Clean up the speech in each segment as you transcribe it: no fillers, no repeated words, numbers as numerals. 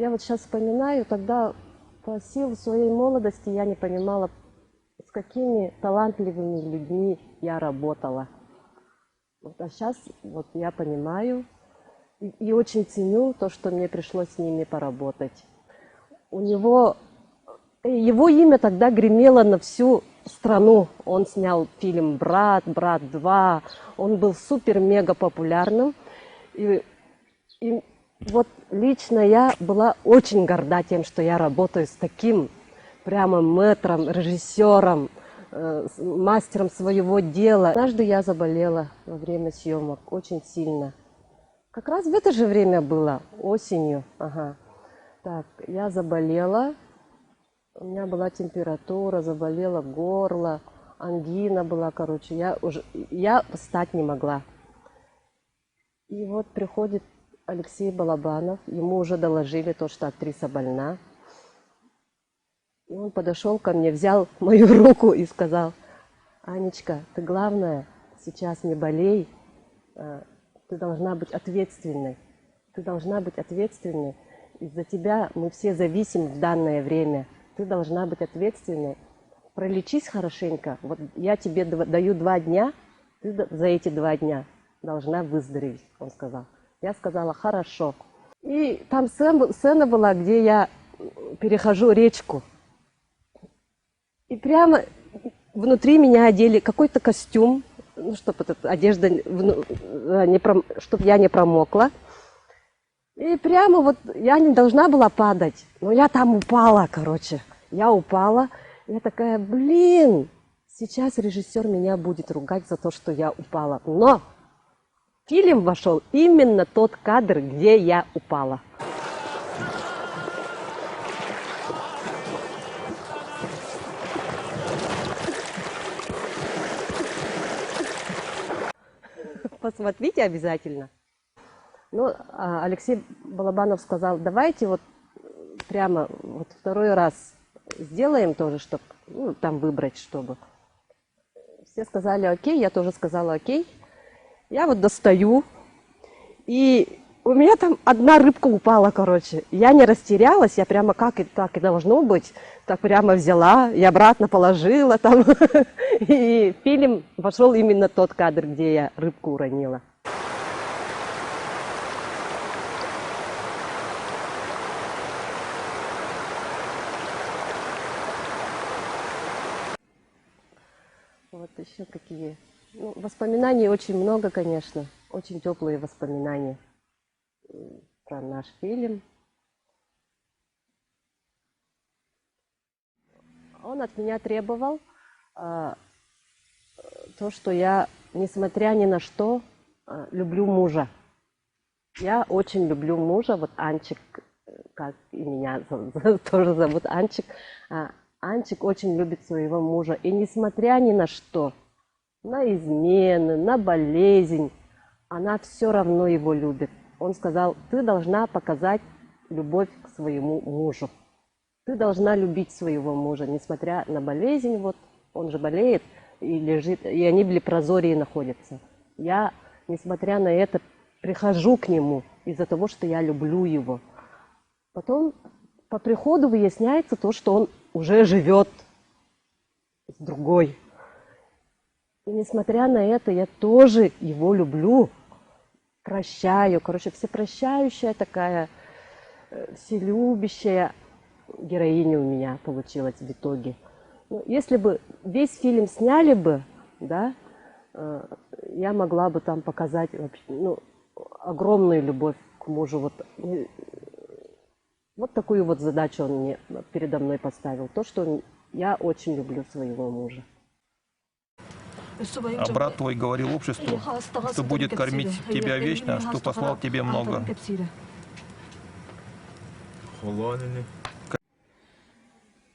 я вот сейчас вспоминаю, тогда по силе своей молодости я не понимала, с какими талантливыми людьми я работала. Вот, а сейчас вот я понимаю и очень ценю то, что мне пришлось с ними поработать. Его имя тогда гремело на всю страну. Он снял фильм «Брат», «Брат 2». Он был супер-мега популярным. И вот лично я была очень горда тем, что я работаю с таким прямо мэтром, режиссером, мастером своего дела. Однажды я заболела во время съемок очень сильно. Как раз в это же время было, осенью. Ага. Так, я заболела, у меня была температура, заболело горло, ангина была, короче, я встать не могла. И вот приходит Алексей Балабанов, ему уже доложили то, что актриса больна. И он подошел ко мне, взял мою руку и сказал: «Анечка, ты главное, сейчас не болей, ты должна быть ответственной. Ты должна быть ответственной. Из-за тебя мы все зависим в данное время. Ты должна быть ответственной. Пролечись хорошенько. Вот я тебе даю 2 дня, ты за эти 2 дня должна выздороветь», он сказал. Я сказала: «Хорошо». И там сцена была, где я перехожу речку. И прямо внутри меня одели какой-то костюм, ну, чтобы одежда, чтобы я не промокла. И прямо вот я не должна была падать, но я там упала, короче. Я упала. Я такая: блин, сейчас режиссер меня будет ругать за то, что я упала. Но в фильм вошел именно тот кадр, где я упала. Посмотрите обязательно. Ну, Алексей Балабанов сказал: давайте вот прямо вот 2-й раз сделаем тоже, чтобы там выбрать, чтобы. Все сказали окей, я тоже сказала окей. Я вот достаю, и у меня там одна рыбка упала, короче. Я не растерялась, я прямо как и так и должно быть, так прямо взяла и обратно положила там. И в фильм вошел именно тот кадр, где я рыбку уронила. Вот еще какие. Ну, воспоминаний очень много, конечно. Очень теплые воспоминания про наш фильм. Он от меня требовал то, что я, несмотря ни на что, люблю мужа. Я очень люблю мужа. Вот Анчик, как и меня тоже зовут Анчик. Анчик очень любит своего мужа. И несмотря ни на что, на измены, на болезнь, она все равно его любит. Он сказал: ты должна показать любовь к своему мужу. Ты должна любить своего мужа, несмотря на болезнь. Вот он же болеет и лежит, и они в лепрозории находятся. Я, несмотря на это, прихожу к нему из-за того, что я люблю его. Потом по приходу выясняется то, что он уже живет с другой. И несмотря на это, я тоже его люблю, прощаю. Короче, всепрощающая такая, вселюбящая героиня у меня получилась в итоге. Ну, если бы весь фильм сняли бы, да, я могла бы там показать огромную любовь к мужу. Вот такую вот задачу он мне передо мной поставил. То, что я очень люблю своего мужа. А брат твой говорил обществу, что будет кормить тебя вечно, что послал тебе много.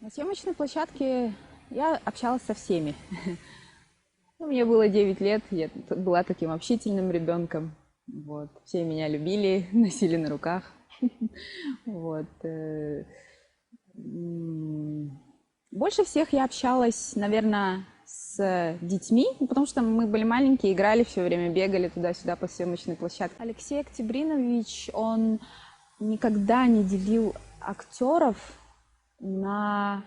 На съемочной площадке я общалась со всеми. Мне было 9 лет, я была таким общительным ребенком. Вот. Все меня любили, носили на руках. Вот. Больше всех я общалась, наверное, с детьми, потому что мы были маленькие, играли все время, бегали туда-сюда по съемочной площадке. Алексей Октябринович, он никогда не делил актеров на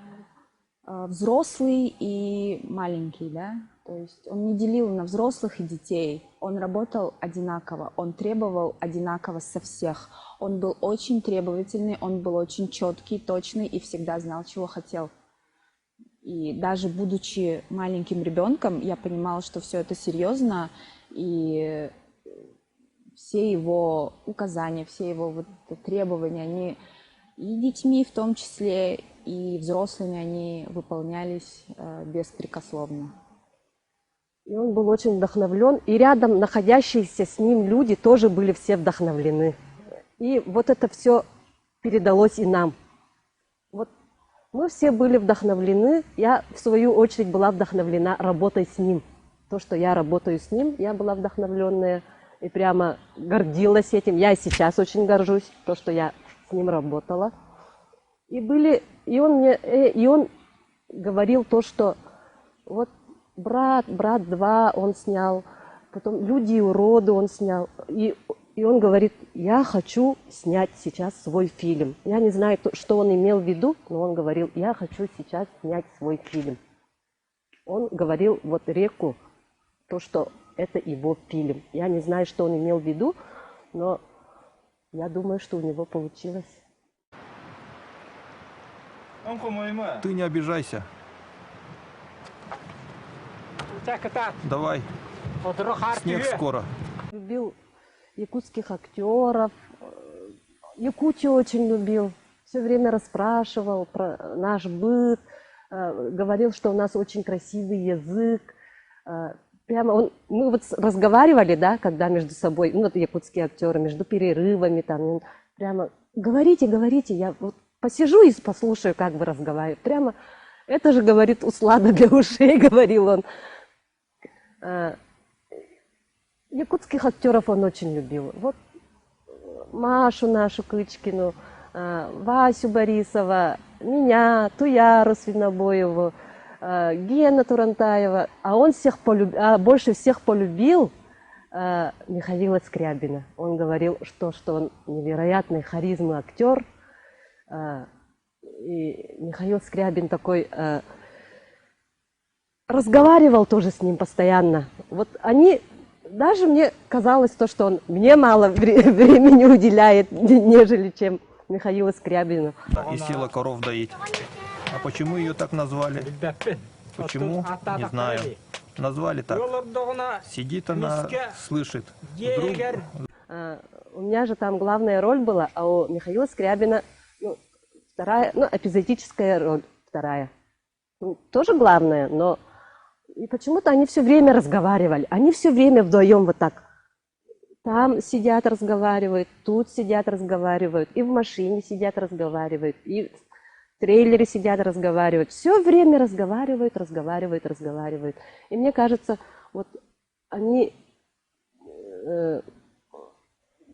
взрослый и маленький, да. То есть он не делил на взрослых и детей. Он работал одинаково, он требовал одинаково со всех. Он был очень требовательный, он был очень четкий, точный и всегда знал, чего хотел. И даже будучи маленьким ребенком, я понимала, что все это серьезно, и все его указания, все его вот требования, они и детьми в том числе, и взрослыми, они выполнялись беспрекословно. И он был очень вдохновлен, и рядом находящиеся с ним люди тоже были все вдохновлены. И вот это все передалось и нам. Вот мы все были вдохновлены, я в свою очередь была вдохновлена работой с ним. То, что я работаю с ним, я была вдохновленная и прямо гордилась этим. Я и сейчас очень горжусь, то, что я с ним работала. И он говорил то, что вот брат 2 он снял, потом «Люди и уроды» он снял. И он говорит, я хочу снять сейчас свой фильм. Я не знаю, что он имел в виду, но он говорил, я хочу сейчас снять свой фильм. Он говорил вот «Реку», то, что это его фильм. Я не знаю, что он имел в виду, но я думаю, что у него получилось. Ты не обижайся. Давай. Снег скоро. Любил якутских актеров, Якутию очень любил. Все время расспрашивал про наш быт, говорил, что у нас очень красивый язык. Мы вот разговаривали, да, когда между собой, ну вот якутские актеры, между перерывами там, прямо говорите, я вот посижу и послушаю, как вы разговариваете. Прямо это же, говорит, услада для ушей, говорил он. Якутских актеров он очень любил. Вот Машу нашу Кычкину, Васю Борисова, меня, Туяру Свинобоеву, Гена Турантаева. А он больше всех полюбил Михаила Скрябина. Он говорил, что он невероятной харизмы актер. И Михаил Скрябин такой разговаривал тоже с ним постоянно. Вот они, даже мне казалось то, что он мне мало времени уделяет, нежели чем Михаилу Скрябину. Да, и сила коров доить. А почему ее так назвали? Почему? Не знаю. Назвали так. Сидит она, слышит. Вдруг... У меня же там главная роль была, а у Михаила Скрябина вторая, эпизодическая роль вторая. Тоже главная, но и почему-то они все время разговаривали. Они все время вдвоем вот так. Там сидят, разговаривают, тут сидят, разговаривают, и в машине сидят, разговаривают, и в трейлере сидят, разговаривают. Все время разговаривают. И мне кажется, вот они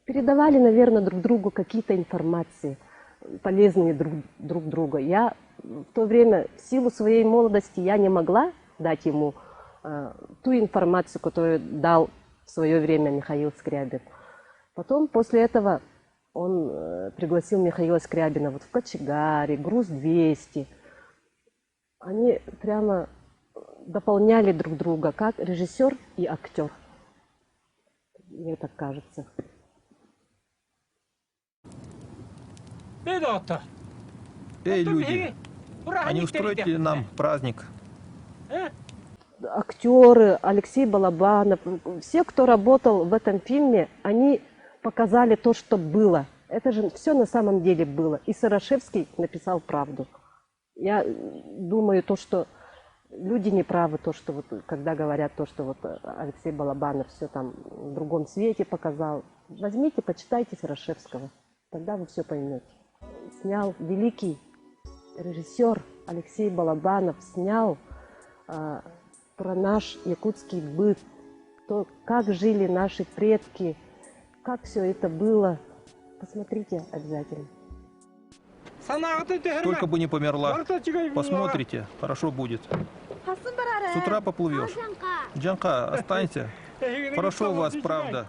передавали, наверное, друг другу какие-то информации, полезные друг друга. Я в то время, в силу своей молодости, я не могла дать ему ту информацию, которую дал в свое время Михаил Скрябин. Потом, после этого, он пригласил Михаила Скрябина вот в «Кочегаре», «Груз-200». Они прямо дополняли друг друга, как режиссер и актер. Мне так кажется. Эй, люди, а не устроите ли нам праздник? Актеры, Алексей Балабанов, все, кто работал в этом фильме, они показали то, что было. Это же все на самом деле было. И Сарашевский написал правду. Я думаю, то, что люди не правы, то, что вот, когда говорят то, что вот Алексей Балабанов все там в другом свете показал. Возьмите, почитайте Сарашевского, тогда вы все поймете. Снял великий режиссер Алексей Балабанов, снял про наш якутский быт, то, как жили наши предки, как все это было. Посмотрите обязательно. Только бы не померла. Посмотрите, хорошо будет. С утра поплывешь. Джанка, останься. Хорошо у вас, правда.